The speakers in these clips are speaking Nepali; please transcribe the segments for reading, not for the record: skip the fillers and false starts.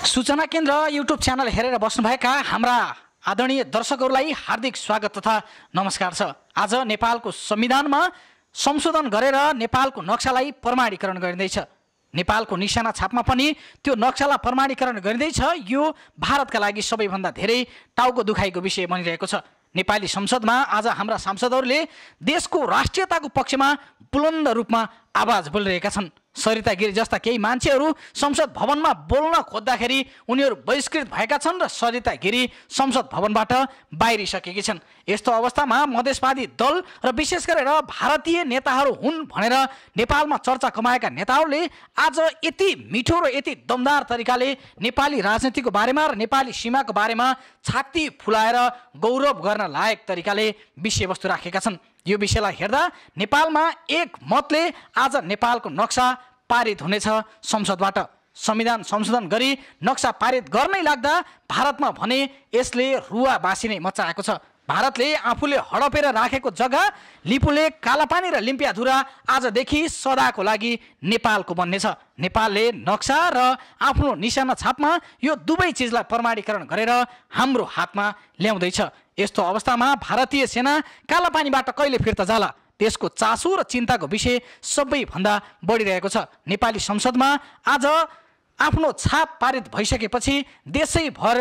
सूचना केन्द्र युट्युब च्यानल हेरेर बस्नुभएका हाम्रा आदरणीय दर्शकहरूलाई हार्दिक स्वागत तथा नमस्कार छ। आज नेपालको संविधानमा संशोधन गरेर नेपालको नक्सालाई प्रमाणीकरण गरिँदैछ। नेपालको निशाना छापमा पनि त्यो नक्सालाई प्रमाणीकरण गरिँदैछ। यो भारतका लागि सबैभन्दा धेरै टाउको दुखाइको विषय बनिरहेको छ। नेपाली संसदमा आज हाम्रा सांसदहरूले देशको राष्ट्रियताको पक्षमा बुलन्द रूपमा आवाज बोलिरहेका छन्। सरिता गिरी जस्ता केही मान्छेहरू संसद भवनमा बोल्न खोज्दाखेरि उनीहरू बहिष्कृत भएका छन् र सरिता गिरी संसद भवनबाट बाहिरिसकेकी छन्। यस्तो अवस्थामा मधेसवादी दल र विशेष गरेर भारतीय नेताहरू हुन् भनेर नेपालमा चर्चा कमाएका नेताहरूले आज यति मिठो र यति दमदार तरिकाले नेपाली राजनीतिको बारेमा र नेपाली सीमाको बारेमा छाती फुलाएर गौरव गर्न लायक तरिकाले विषयवस्तु राखेका छन्। यो विषयलाई हेर्दा नेपालमा एक मतले आज नेपालको नक्सा पारित हुनेछ। संसदबाट संविधान संशोधन गरी नक्सा पारित गर्नै लाग्दा भारतमा भने यसले रुवाबासी नै मचाएको छ। भारतले आफूले हडपेर राखेको जग्गा लिपुलेक, कालापानी र लिम्पियाधुरा आजदेखि सदाको लागि नेपालको बन्नेछ। नेपालले नक्सा र आफ्नो निशाना छापमा यो दुवै चिजलाई प्रमाणीकरण गरेर हाम्रो हातमा ल्याउँदैछ। यस्तो अवस्थामा भारतीय सेना कालापानीबाट कहिले फिर्ता जाला, त्यसको चासो र चिन्ताको विषय सबैभन्दा बढिरहेको छ। नेपाली संसदमा आज आफ्नो छाप पारित भइसकेपछि देशैभर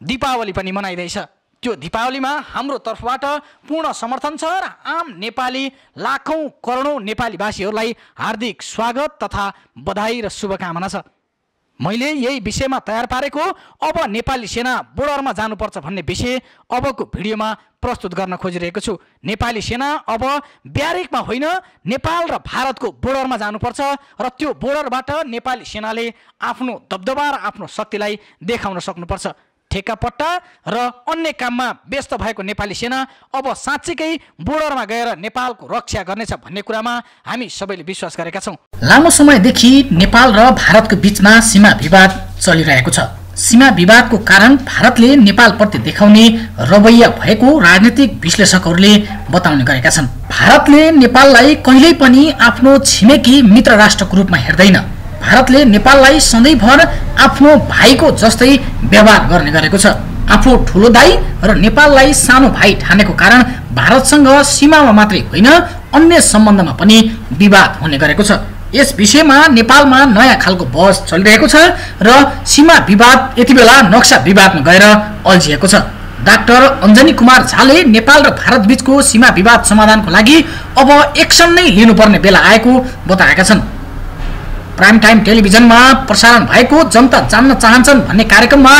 दीपावली पनि मनाइँदैछ। त्यो दीपावलीमा हाम्रो तर्फबाट पूर्ण समर्थन छ र आम नेपाली लाखौं करोडौं नेपालीवासीहरूलाई हार्दिक स्वागत तथा बधाई र शुभकामना छ। मैले यही विषयमा तयार पारेको अब नेपाली सेना बोर्डरमा जानुपर्छ भन्ने विषय अबको भिडियोमा प्रस्तुत गर्न खोजिरहेको छु। नेपाली सेना अब ब्यारेकमा होइन, नेपाल र भारतको बोर्डरमा जानुपर्छ र त्यो बोर्डरबाट नेपाली सेनाले आफ्नो दबदबा र आफ्नो शक्तिलाई देखाउन सक्नुपर्छ। ठेक्कापट्टा र अन्य काममा व्यस्त भएको नेपाली सेना अब साँच्चीकै बोर्डरमा गएर नेपालको रक्षा गर्नेछ भन्ने कुरामा हामी सबैले विश्वास गरेका छौँ। लामो समयदेखि नेपाल र भारतको बीचमा सीमा विवाद चलिरहेको छ। सीमा विवादको कारण भारतले नेपालप्रति देखाउने रवैया भएको राजनीतिक विश्लेषकहरूले बताउने गरेका छन्। भारतले नेपाललाई कहिल्यै पनि आफ्नो छिमेकी मित्र राष्ट्रको रूपमा हेर्दैन। भारतले नेपाललाई सधैँभर आफ्नो भाइको जस्तै व्यवहार गर्ने गरेको छ। आफू ठुलो दाइ र नेपाललाई सानो भाइ ठानेको कारण भारतसँग सीमामा मात्रै होइन, अन्य सम्बन्धमा पनि विवाद हुने गरेको छ। यस विषयमा नेपालमा नयाँ खालको बहस चलिरहेको छ र सीमा विवाद यति बेला नक्सा विवादमा गएर अल्झिएको छ। डाक्टर अञ्जनी कुमार झाले नेपाल र भारत बीचको सीमा विवाद समाधानको लागि अब एक्सन नै लिनुपर्ने बेला आएको बताएका छन्। प्राइम टाइम टेलिभिजनमा प्रसारण भएको जनता जान्न चाहन्छन् भन्ने कार्यक्रममा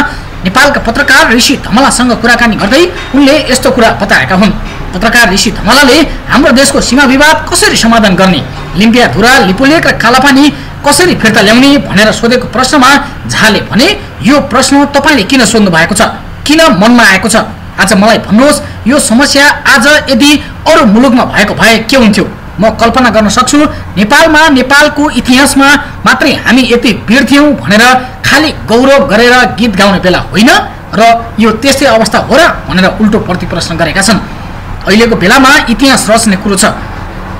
नेपालका पत्रकार ऋषि धमलासँग कुराकानी गर्दै उनले यस्तो कुरा बताएका हुन्। पत्रकार ऋषि धमलाले हाम्रो देशको सीमा विवाद कसरी समाधान गर्ने, लिम्पियाधुरा, लिपुलेक र कालापानी कसरी फिर्ता ल्याउने भनेर सोधेको प्रश्नमा झाले भने यो प्रश्न तपाईले किन सोध्नु भएको छ, किन मनमा आएको छ? आज मलाई भन्नुहोस्, यो समस्या आज यदि अरू मुलुकमा भएको भए के हुन्थ्यो? म कल्पना गर्न सक्छु नेपालमा, नेपालको इतिहासमा मात्रै हामी यति वीर थियौँ भनेर खाली गौरव गरेर गीत गाउने बेला होइन र यो त्यस्तै अवस्था हो र भनेर उल्टो प्रतिप्रश्न गरेका छन्। अहिलेको बेलामा इतिहास रच्ने कुरो छ।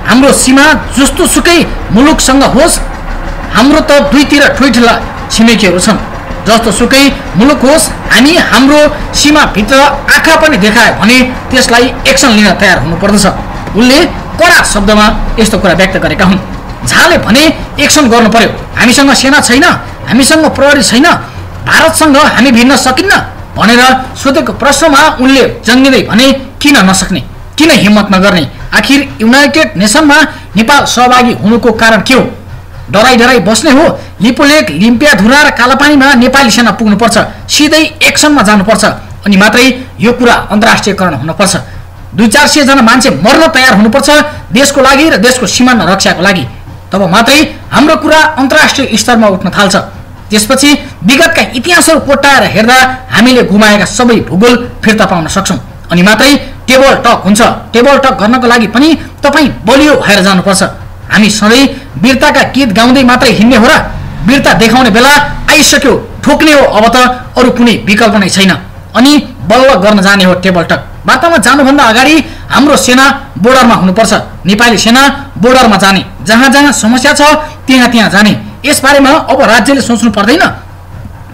हाम्रो सीमा जस्तो सुकै मुलुकसँग होस्, हाम्रो त दुईतिर ठुल्ठुला छिमेकीहरू छन्। जस्तो सुकै मुलुक होस्, हामी हाम्रो सीमाभित्र आँखा पनि देखायो भने त्यसलाई एक्सन लिन तयार हुनुपर्दछ। उनले कडा शब्दमा यस्तो कुरा व्यक्त गरेका हुन्। झाले भने एक्सन गर्नु पर्यो, हामीसँग सेना छैन, हामीसँग प्रहरी छैन, भारतसँग हामी भिड्न सकिन्न भनेर सोधेको प्रश्नमा उनले जङ्गिँदै भने किन नसक्ने, किन हिम्मत नगर्ने? आखिर युनाइटेड नेसनमा नेपाल सहभागी हुनुको कारण के हो? डराइ डराइ बस्ने हो? लिपुलेक, लिम्पियाधुरा र कालापानीमा नेपाली सेना पुग्नुपर्छ, सिधै एक्सनमा जानुपर्छ, अनि मात्रै यो कुरा अन्तर्राष्ट्रियकरण हुनुपर्छ। 200-400 जना मान्छे मर्न तयार हुनुपर्छ देशको लागि र देशको सीमा रक्षाको लागि। तब मात्रै हाम्रो कुरा अन्तर्राष्ट्रिय स्तरमा उठ्न थाल्छ। त्यसपछि विगतका इतिहासहरू कोट्याएर हेर्दा हामीले गुमाएका सबै भूगोल फिर्ता पाउन सक्छौँ, अनि मात्रै टेबल टक हुन्छ। टेबल टक गर्नको लागि पनि तपाईँ बलियो भएर जानुपर्छ। हामी सधैँ वीरताका गीत गाउँदै मात्रै हिँड्ने हो र? वीरता देखाउने बेला आइसक्यो, ठोक्ने हो। अब त अरू कुनै विकल्प नै छैन, अनि बल्ल गर्न जाने हो टेबल टक। वार्तामा जानुभन्दा अगाडि हाम्रो सेना बोर्डरमा हुनुपर्छ। नेपाली सेना बोर्डरमा जाने, जहाँ जहाँ समस्या छ त्यहाँ त्यहाँ जाने। यसबारेमा अब राज्यले सोच्नु पर्दैन?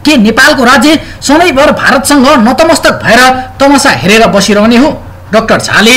के नेपालको राज्य सधैँभर भारतसँग नतमस्तक भएर तमासा हेरेर बसिरहने हो? डाक्टर झाले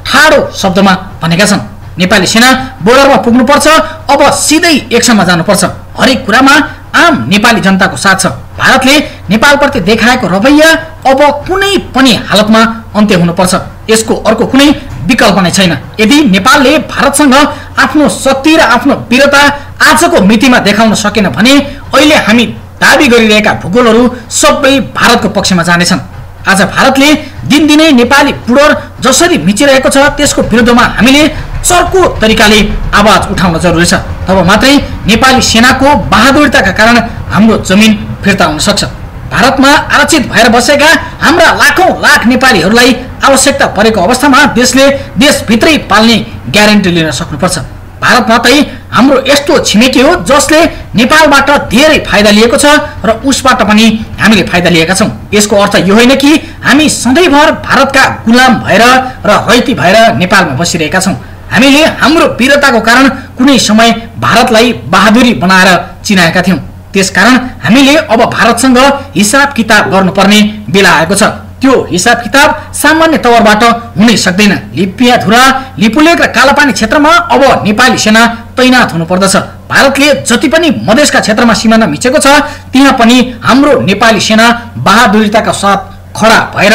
ठाडो शब्दमा भनेका छन्। नेपाली सेना बोर्डरमा पुग्नुपर्छ, अब सिधै एक्सनमा जानुपर्छ। हरेक कुरामा आम नेपाली जनताको साथ छ। भारतले नेपालप्रति देखाएको रवैया अब कुनै पनि हालतमा अन्त्य हुनुपर्छ। यसको अर्को कुनै विकल्प नै छैन। यदि नेपालले भारतसँग आफ्नो शक्ति र आफ्नो वीरता आजको मितिमा देखाउन सकेन भने अहिले हामी दाबी गरिरहेका भूगोलहरू सबै भारतको पक्षमा जानेछन्। आज भारतले दिनदिनै नेपाली बुडर जसरी मिचिरहेको छ त्यसको विरुद्धमा हामीले चर्को तरिकाले आवाज उठाउन जरुरी छ। तब मात्रै नेपाली सेनाको बहादुरताका कारण हाम्रो जमिन फिर्ता हुन सक्छ। भारतमा आरक्षित भएर बसेका हाम्रा लाखौं लाख नेपालीहरूलाई आवश्यकता परेको अवस्थामा देशले देशभित्रै पाल्ने ग्यारेन्टी लिन सक्नुपर्छ। भारत मात्रै हाम्रो यस्तो छिमेकी हो जसले नेपालबाट धेरै फाइदा लिएको छ र उसबाट पनि हामीले फाइदा लिएका छौं। यसको अर्थ यो होइन कि हामी सधैँभर भारतका गुलाम भएर र रैती भएर नेपालमा बसिरहेका छौं। हामीले हाम्रो वीरताको कारण कुनै समय भारतलाई बहादुरी बनाएर चिनाएका थियौं। त्यसकारण हामीले अब भारतसँग हिसाब किताब गर्नुपर्ने बेला आएको छ। त्यो हिसाब किताब सामान्य तवरबाट हुनै सक्दैन। लिपियाधुरा, लिपुलेक र कालापानी क्षेत्रमा अब नेपाली सेना तैनात हुनुपर्दछ। भारतले जति पनि मधेसका क्षेत्रमा सिमाना मिचेको छ त्यहाँ पनि हाम्रो नेपाली सेना बहादुरताका साथ खडा भएर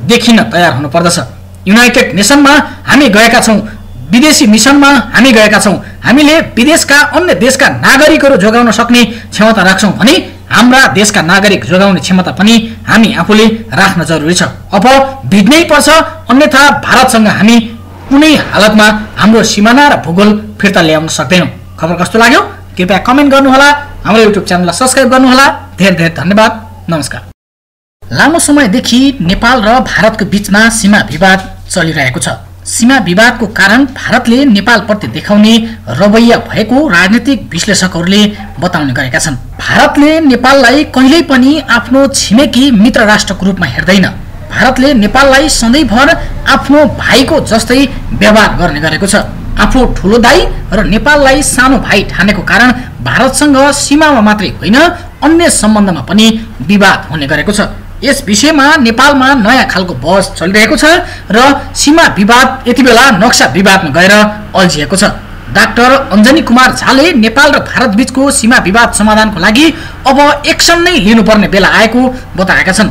देखिन तयार हुनुपर्दछ। युनाइटेड नेसनमा हामी गएका छौं, विदेशी मिसनमा हामी गएका छौं। हामीले विदेशका अन्य देशका नागरिकहरू जोगाउन सक्ने क्षमता राख्छौं भने हाम्रा देशका नागरिक जोगाउने क्षमता पनि हामी आफूले राख्न जरुरी छ। अब भिड्नै पर्छ, अन्यथा भारतसँग हामी कुनै हालतमा हाम्रो सिमाना र भूगोल फिर्ता ल्याउन सक्दैनौं। खबर कस्तो लाग्यो कृपया कमेन्ट गर्नुहोला, हाम्रो युट्युब च्यानललाई सब्स्क्राइब गर्नुहोला। धेरै धेरै धन्यवाद। नमस्कार। लामो समयदेखि नेपाल र भारतको बीचमा सीमा विवाद चलिरहेको छ। सीमा विवादको कारण भारतले नेपालप्रति देखाउने रवैया भएको राजनीतिक विश्लेषकहरूले बताउने गरेका छन्। भारतले नेपाललाई कहिल्यै पनि आफ्नो छिमेकी मित्र राष्ट्रको रूपमा हेर्दैन। भारतले नेपाललाई सधैँभर आफ्नो भाइको जस्तै व्यवहार गर्ने गरेको छ। आफू ठुलो दाइ र नेपाललाई सानो भाइ ठानेको कारण भारतसँग सीमामा मात्रै होइन अन्य सम्बन्धमा पनि विवाद हुने गरेको छ। यस विषयमा नेपालमा नयाँ खालको बहस चलिरहेको छ र सीमा विवाद यति बेला नक्सा विवादमा गएर अल्झिएको छ। डाक्टर अञ्जनी कुमार झाले नेपाल र भारत बीचको सीमा विवाद समाधानको लागि अब एक्सन नै लिनुपर्ने बेला आएको बताएका छन्।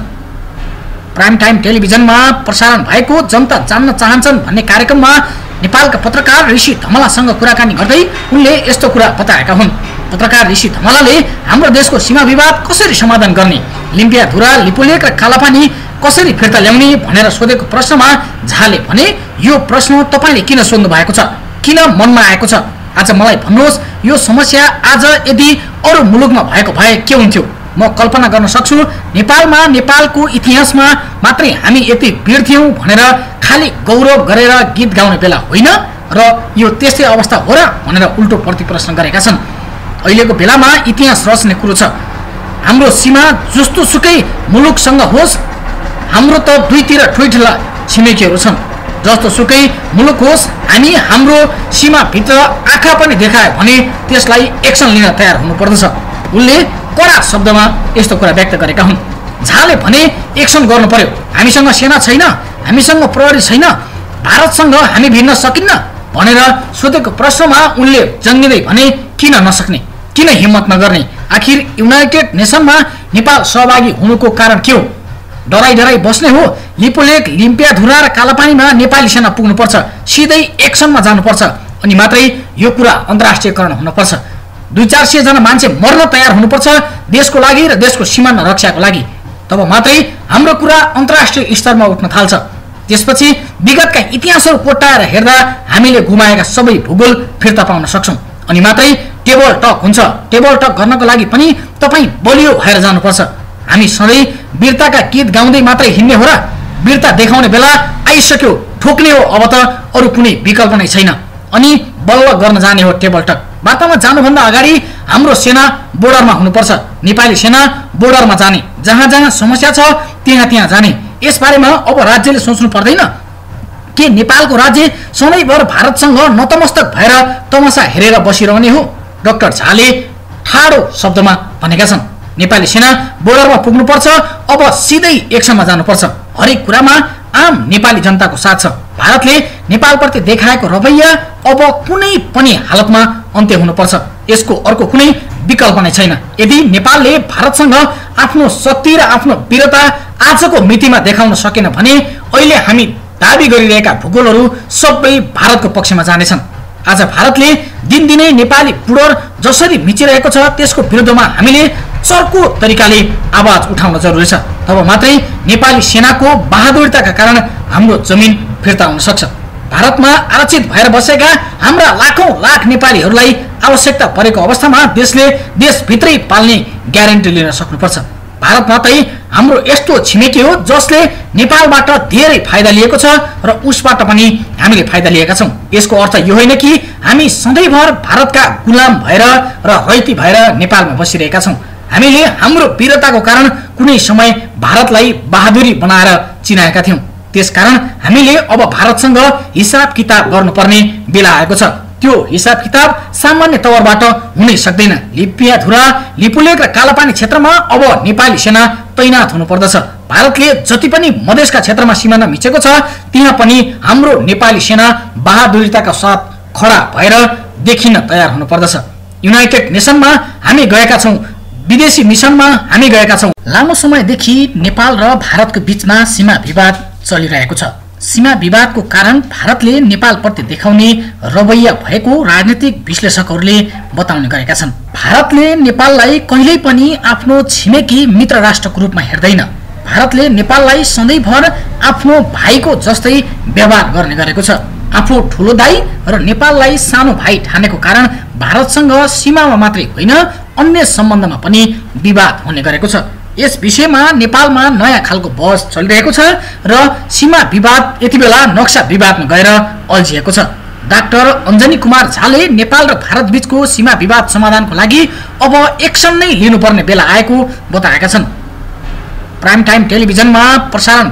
प्राइम टाइम टेलिभिजनमा प्रसारण भएको जनता जान्न चाहन्छन् भन्ने कार्यक्रममा नेपालका पत्रकार ऋषि धमलासँग कुराकानी गर्दै उनले यस्तो कुरा बताएका हुन्। पत्रकार ऋषि धमलाले हाम्रो देशको सीमा विवाद कसरी समाधान गर्ने, लिम्पियाधुरा, लिपुलेक र कालापानी कसरी फिर्ता ल्याउने भनेर सोधेको प्रश्नमा झाले भने यो प्रश्न तपाईले किन सोध्नु भएको छ, किन मनमा आएको छ? आज मलाई भन्नुहोस्, यो समस्या आज यदि अरू मुलुकमा भएको भए के हुन्थ्यो? म कल्पना गर्न सक्छु नेपालमा नेपालको इतिहासमा मात्रै हामी यति वीर थियौं भनेर खाली गौरव गरेर गीत गाउने बेला होइन र यो त्यस्तै अवस्था हो र भनेर उल्टो प्रति प्रश्न गरेका छन्। अहिलेको बेलामा इतिहास रच्ने कुरो छ। हाम्रो सीमा जस्तो सुकै मुलुकसँग होस्, हाम्रो त दुईतिर ठुला छिमेकीहरू छन्। जस्तो सुकै मुलुक होस्, हामी हाम्रो सीमाभित्र आँखा पनि देखायो भने त्यसलाई एक्सन लिन तयार हुनुपर्दछ। उनले कडा शब्दमा यस्तो कुरा व्यक्त गरेका हुन्। झाले भने एक्सन गर्नु पर्यो। हामीसँग सेना छैन, हामीसँग प्रहरी छैन, भारतसँग हामी भिड्न सकिन्न भनेर सोधेको प्रश्नमा उनले जङ्गिँदै भने किन नसक्ने, किन हिम्मत नगर्ने? आखिर युनाइटेड नेसनमा नेपाल सहभागी हुनुको कारण के हो? डराई डराई बस्ने हो? लिपुलेक, लिम्पियाधुरा र कालापानीमा नेपाली सेना पुग्नुपर्छ, सिधै एक्सनमा जानुपर्छ, अनि मात्रै यो कुरा अन्तर्राष्ट्रियकरण हुनुपर्छ। 200-400 जना मान्छे मर्न तयार हुनुपर्छ देशको लागि र देशको सीमाना रक्षाको लागि। तब मात्रै हाम्रो कुरा अन्तर्राष्ट्रिय स्तरमा उठ्न थाल्छ। त्यसपछि विगतका इतिहासहरू कोट्याएर हेर्दा हामीले गुमाएका सबै भूगोल फिर्ता पाउन सक्छौं, अनि मात्रै टेबल टक हुन्छ। टेबल टक गर्नको लागि पनि तपाई बलियो भएर जानुपर्छ। हामी सधैँ वीरताका गीत गाउँदै मात्रै हिँड्ने हो र? वीरता देखाउने बेला आइसक्यो, ठोक्ने हो। अब त अरू कुनै विकल्प नै छैन, अनि बल्ल गर्न जाने हो टेबल टक। वार्तामा जानुभन्दा अगाडि हाम्रो सेना बोर्डरमा हुनुपर्छ। नेपाली सेना बोर्डरमा जाने, जहाँ जहाँ समस्या छ त्यहाँ त्यहाँ जाने। यसबारेमा अब राज्यले सोच्नु पर्दैन के नेपालको राज्य सधैँभर भारतसँग नतमस्तक भएर तमासा हेरेर बसिरहने हो? डाक्टर झाले ठाडो शब्दमा भनेका छन्। नेपाली सेना बोर्डरमा पुग्नुपर्छ, अब सिधै एक्सनमा जानुपर्छ। हरेक कुरामा आम नेपाली जनताको साथ छ। भारतले नेपालप्रति देखाएको रवैया अब कुनै पनि हालतमा अन्त्य हुनुपर्छ। यसको अर्को कुनै विकल्प नै छैन। यदि नेपालले भारतसँग आफ्नो शक्ति र आफ्नो वीरता आजको मितिमा देखाउन सकेन भने अहिले हामी दाबी गरिरहेका भूगोलहरू सबै भारतको पक्षमा जानेछन्। आज भारतले दिनदिनै नेपाली बुडर जसरी मिचिरहेको छ त्यसको विरुद्धमा हामीले चर्को तरिकाले आवाज उठाउन जरुरी छ। तब मात्रै नेपाली सेनाको बहादुरताका कारण हाम्रो जमिन फिर्ता हुन सक्छ। भारतमा आरक्षित भएर बसेका हाम्रा लाखौं लाख नेपालीहरूलाई आवश्यकता परेको अवस्थामा देशले देशभित्रै पाल्ने ग्यारेन्टी लिन सक्नुपर्छ। भारत मात्रै हाम्रो यस्तो छिमेकी हो जसले नेपालबाट धेरै फाइदा लिएको छ र उसबाट पनि हामीले फाइदा लिएका छौं। यसको अर्थ यो होइन कि हामी सधैँभर भारतका गुलाम भएर र रैती भएर नेपालमा बसिरहेका छौं। हामीले हाम्रो वीरताको कारण कुनै समय भारतलाई बहादुरी बनाएर चिनाएका थियौं। त्यसकारण हामीले अब भारतसँग हिसाब किताब गर्नुपर्ने बेला आएको छ। त्यो हिसाब किताब सामान्य तवरबाट हुनै सक्दैन। लिपियाधुरा, लिपुलेक र कालापानी क्षेत्रमा अब नेपाली सेना तैनात हुनुपर्दछ। भारतले जति पनि मधेसका क्षेत्रमा सिमाना मिचेको छ त्यहाँ पनि हाम्रो नेपाली सेना बहादुरताका साथ खडा भएर देखिन तयार हुनुपर्दछ। युनाइटेड नेसनमा हामी गएका छौं, विदेशी मिसनमा हामी गएका छौं। लामो समयदेखि नेपाल र भारतको बीचमा सीमा विवाद चलिरहेको छ। सीमा विवादको कारण भारतले नेपालप्रति देखाउने रवैया भएको राजनीतिक विश्लेषकहरूले बताउने गरेका छन्। भारतले नेपाललाई कहिल्यै पनि आफ्नो छिमेकी मित्र राष्ट्रको रूपमा हेर्दैन। भारतले नेपाललाई सधैँभर आफ्नो भाइको जस्तै व्यवहार गर्ने गरेको छ। आफू ठुलो दाइ र नेपाललाई सानो भाइ ठानेको कारण भारतसँग सीमामा मात्रै होइन अन्य सम्बन्धमा पनि विवाद हुने गरेको छ। यस विषयमा नेपालमा नयाँ खालको बहस चलिरहेको छ र सीमा विवाद यति बेला नक्सा विवादमा गएर अल्झिएको छ। डाक्टर अञ्जनी कुमार झाले नेपाल र भारत बीचको सीमा विवाद समाधानको लागि अब एक्सन नै लिनुपर्ने बेला आएको बताएका छन्। प्राइम टाइम टेलिभिजनमा प्रसारण